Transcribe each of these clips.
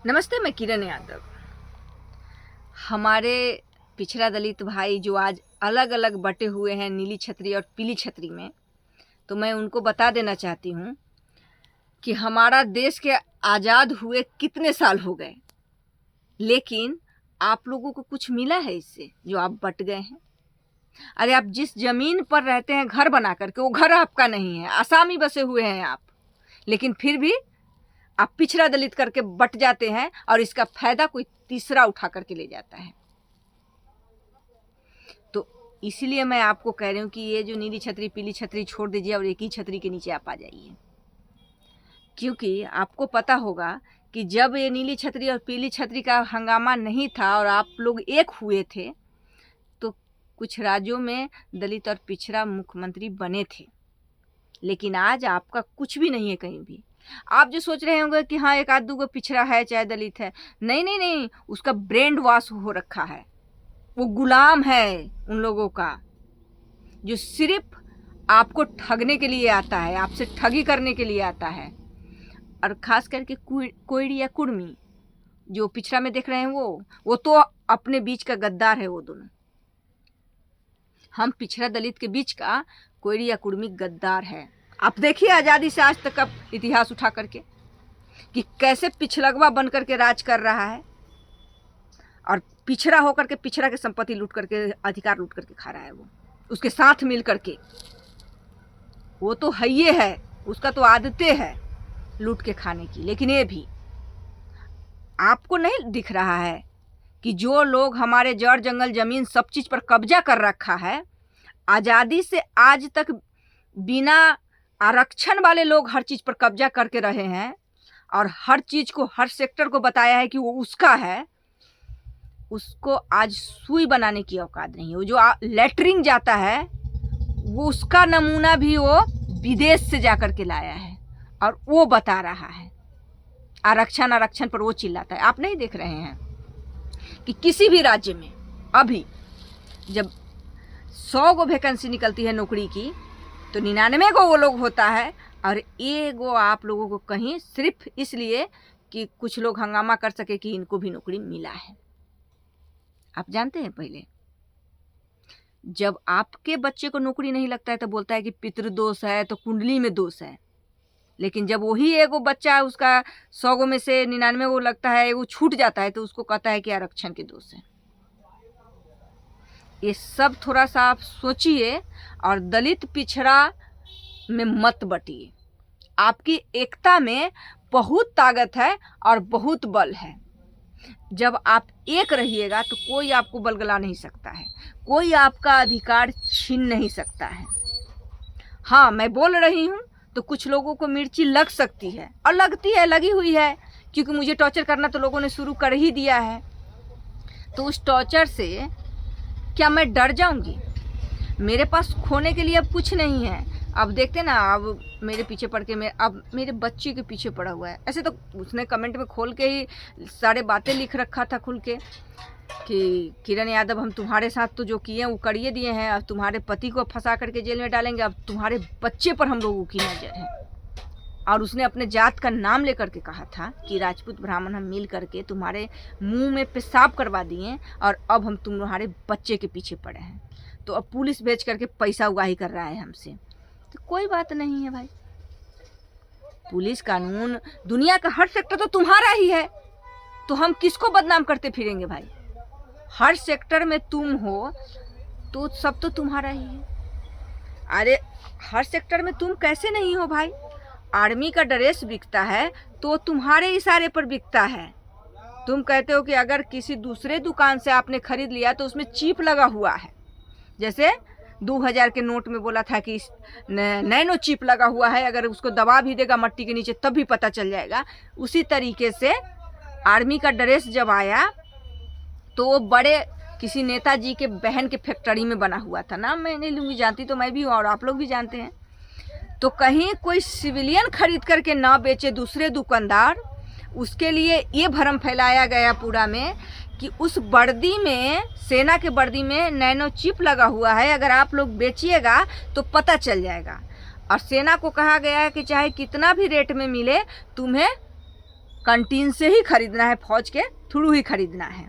नमस्ते, मैं किरण यादव। हमारे पिछड़ा दलित भाई जो आज अलग अलग बटे हुए हैं नीली छतरी और पीली छतरी में, तो मैं उनको बता देना चाहती हूँ कि हमारा देश के आज़ाद हुए कितने साल हो गए, लेकिन आप लोगों को कुछ मिला है इससे जो आप बट गए हैं। अरे आप जिस ज़मीन पर रहते हैं घर बना करके, वो घर आपका नहीं है, आसामी बसे हुए हैं आप, लेकिन फिर भी आप पिछड़ा दलित करके बट जाते हैं और इसका फायदा कोई तीसरा उठा करके ले जाता है। तो इसीलिए मैं आपको कह रही हूँ कि ये जो नीली छतरी पीली छतरी छोड़ दीजिए और एक ही छतरी के नीचे आप आ जाइए, क्योंकि आपको पता होगा कि जब ये नीली छतरी और पीली छतरी का हंगामा नहीं था और आप लोग एक हुए थे, तो कुछ राज्यों में दलित और पिछड़ा मुख्यमंत्री बने थे, लेकिन आज आपका कुछ भी नहीं है कहीं भी। आप जो सोच रहे होंगे कि हाँ एक आध दो पिछड़ा है चाहे दलित है, नहीं नहीं नहीं, उसका ब्रेन वॉश हो रखा है। वो गुलाम है उन लोगों का जो सिर्फ आपको ठगने के लिए आता है, आपसे ठगी करने के लिए आता है। और ख़ास करके कोयड़ी या कुर्मी जो पिछड़ा में देख रहे हैं, वो तो अपने बीच का गद्दार है। वो दोनों, हम पिछड़ा दलित के बीच का कोयड़ी या कुर्मी गद्दार है। आप देखिए आज़ादी से आज तक का इतिहास उठा करके कि कैसे पिछड़वा बन करके राज कर रहा है और पिछड़ा होकर के पिछड़ा के संपत्ति लूट करके, अधिकार लूट करके खा रहा है। वो उसके साथ मिल करके, वो तो है ये है, उसका तो आदतें है लूट के खाने की। लेकिन ये भी आपको नहीं दिख रहा है कि जो लोग हमारे जड़ जंगल जमीन सब चीज़ पर कब्जा कर रखा है, आज़ादी से आज तक बिना आरक्षण वाले लोग हर चीज़ पर कब्जा करके रहे हैं और हर चीज़ को, हर सेक्टर को बताया है कि वो उसका है, उसको आज सुई बनाने की औकात नहीं है। वो जो लेटरिन जाता है, वो उसका नमूना भी वो विदेश से जा कर के लाया है और वो बता रहा है। आरक्षण आरक्षण पर वो चिल्लाता है। आप नहीं देख रहे हैं कि किसी भी राज्य में अभी जब 100 गो वैकेंसी निकलती है नौकरी की, तो 99 गो वो लोग होता है और एक गो आप लोगों को कहीं, सिर्फ इसलिए कि कुछ लोग हंगामा कर सके कि इनको भी नौकरी मिला है। आप जानते हैं, पहले जब आपके बच्चे को नौकरी नहीं लगता है तो बोलता है कि पितृदोष है, तो कुंडली में दोष है। लेकिन जब वही एगो बच्चा है, उसका 100 गो में से 99 वो लगता है, वो छूट जाता है, तो उसको कहता है कि आरक्षण के दोष है। ये सब थोड़ा सा आप सोचिए और दलित पिछड़ा में मत बटिए। आपकी एकता में बहुत ताकत है और बहुत बल है। जब आप एक रहिएगा तो कोई आपको बलगला नहीं सकता है, कोई आपका अधिकार छीन नहीं सकता है। हाँ, मैं बोल रही हूँ तो कुछ लोगों को मिर्ची लग सकती है और लगती है, लगी हुई है, क्योंकि मुझे टॉर्चर करना तो लोगों ने शुरू कर ही दिया है। तो उस टॉर्चर से क्या मैं डर जाऊंगी? मेरे पास खोने के लिए अब कुछ नहीं है। अब देखते ना, अब मेरे पीछे पड़ के, अब मेरे बच्चे के पीछे पड़ा हुआ है। ऐसे तो उसने कमेंट में खोल के ही सारे बातें लिख रखा था खुल के कि किरण यादव, हम तुम्हारे साथ तो जो किए वो करिए दिए हैं, अब तुम्हारे पति को फंसा करके जेल में डालेंगे, अब तुम्हारे बच्चे पर हम लोगों की नज़र है। और उसने अपने जात का नाम लेकर के कहा था कि राजपूत ब्राह्मण हम मिल करके तुम्हारे मुंह में पेशाब करवा दिए और अब हम तुम्हारे बच्चे के पीछे पड़े हैं। तो अब पुलिस भेज करके पैसा उगाही कर रहा है हमसे। तो कोई बात नहीं है भाई, पुलिस कानून दुनिया का हर सेक्टर तो तुम्हारा ही है, तो हम किसको बदनाम करते फिरेंगे भाई? हर सेक्टर में तुम हो तो सब तो तुम्हारा ही है। अरे हर सेक्टर में तुम कैसे नहीं हो भाई? आर्मी का ड्रेस बिकता है तो तुम्हारे इशारे पर बिकता है। तुम कहते हो कि अगर किसी दूसरे दुकान से आपने खरीद लिया तो उसमें चिप लगा हुआ है, जैसे 2000 के नोट में बोला था कि नैनो चिप लगा हुआ है, अगर उसको दबा भी देगा मट्टी के नीचे तब भी पता चल जाएगा। उसी तरीके से आर्मी का ड्रेस जब आया तो वो बड़े किसी नेताजी के बहन के फैक्ट्री में बना हुआ था। ना मैं नहीं लूँगी, जानती तो मैं भी हूँ और आप लोग भी जानते हैं। तो कहीं कोई सिविलियन खरीद करके ना बेचे दूसरे दुकानदार, उसके लिए ये भ्रम फैलाया गया पूरा में कि उस वर्दी में, सेना के वर्दी में नैनो चिप लगा हुआ है, अगर आप लोग बेचिएगा तो पता चल जाएगा। और सेना को कहा गया है कि चाहे कितना भी रेट में मिले, तुम्हें कैंटीन से ही खरीदना है, फौज के थ्रू ही खरीदना है।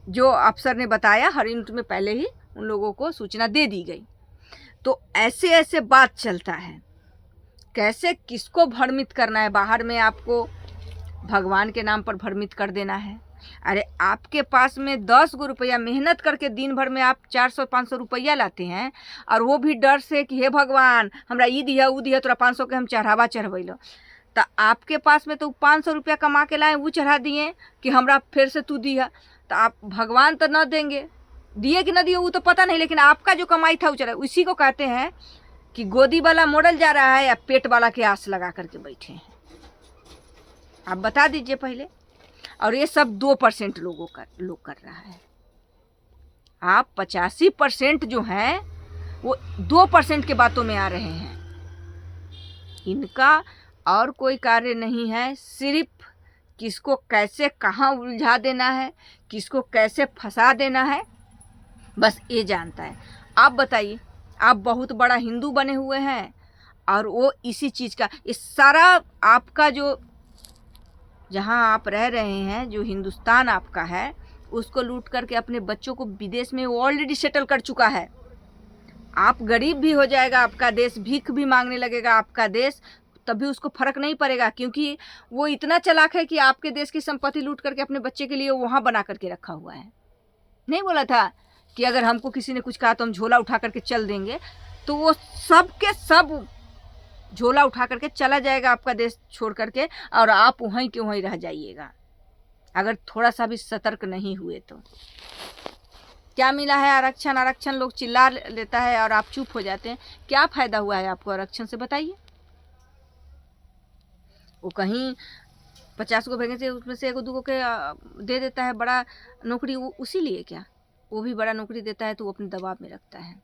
जो अफसर ने बताया हर यूनिट में पहले ही उन लोगों को सूचना दे दी गई। तो ऐसे ऐसे बात चलता है, कैसे किसको भ्रमित करना है। बाहर में आपको भगवान के नाम पर भ्रमित कर देना है। अरे आपके पास में 10 गो रुपया मेहनत करके दिन भर में आप 400-500 रुपया लाते हैं, और वो भी डर से कि हे भगवान हमरा ई दिया ऊ दिया, तोरा 500 के हम चढ़ावा चढ़वैलो। तो आपके पास में तो 500 रुपया कमा के लाए, वो चढ़ा दिए कि हमरा फिर से तू दिया। तो आप भगवान तो न देंगे, दिए कि न दिए वो तो पता नहीं, लेकिन आपका जो कमाई था वो चढ़ा। उसी को कहते हैं कि गोदी वाला मॉडल जा रहा है या पेट वाला के आस लगा करके बैठे हैं। आप बता दीजिए पहले। और ये सब 2% लोग कर रहा है। आप 85% जो हैं वो 2% के बातों में आ रहे हैं। इनका और कोई कार्य नहीं है, सिर्फ किसको कैसे कहाँ उलझा देना है, किसको कैसे फंसा देना है, बस ये जानता है। आप बताइए, आप बहुत बड़ा हिंदू बने हुए हैं और वो इसी चीज़ का, इस सारा आपका जो जहाँ आप रह रहे हैं, जो हिंदुस्तान आपका है, उसको लूट करके अपने बच्चों को विदेश में वो ऑलरेडी सेटल कर चुका है। आप गरीब भी हो जाएगा आपका देश, भीख भी मांगने लगेगा आपका देश, तब भी उसको फर्क नहीं पड़ेगा, क्योंकि वो इतना चालाक है कि आपके देश की संपत्ति लूट करके अपने बच्चे के लिए वहाँ बना करके रखा हुआ है। नहीं बोला था कि अगर हमको किसी ने कुछ कहा तो हम झोला उठा करके चल देंगे, तो वो सब के सब झोला उठा करके चला जाएगा आपका देश छोड़ करके, और आप वहीं के वहीं रह जाइएगा अगर थोड़ा सा भी सतर्क नहीं हुए तो। क्या मिला है? आरक्षण। आरक्षण लोग चिल्ला लेता है और आप चुप हो जाते हैं। क्या फायदा हुआ है आपको आरक्षण से, बताइए। वो कहीं 50 को वैकेंसी उसमें से 1-2 के दे देता है बड़ा नौकरी, वो उसी लिए क्या वो भी बड़ा नौकरी देता है तो वो अपने दबाव में रखता है,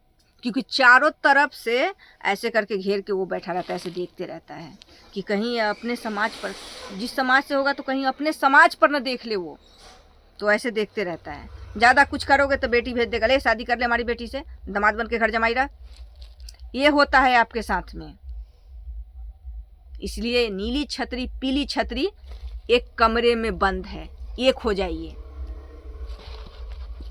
क्योंकि चारों तरफ से ऐसे करके घेर के वो बैठा रहता है, ऐसे देखते रहता है कि कहीं अपने समाज पर, जिस समाज से होगा तो कहीं अपने समाज पर न देख ले वो, तो ऐसे देखते रहता है। ज़्यादा कुछ करोगे तो बेटी भेज देगा, ले शादी कर ले हमारी बेटी से, दामाद बन के घर जमाई रहा। ये होता है आपके साथ में। इसलिए नीली छतरी पीली छतरी एक कमरे में बंद है, एक हो जाइए।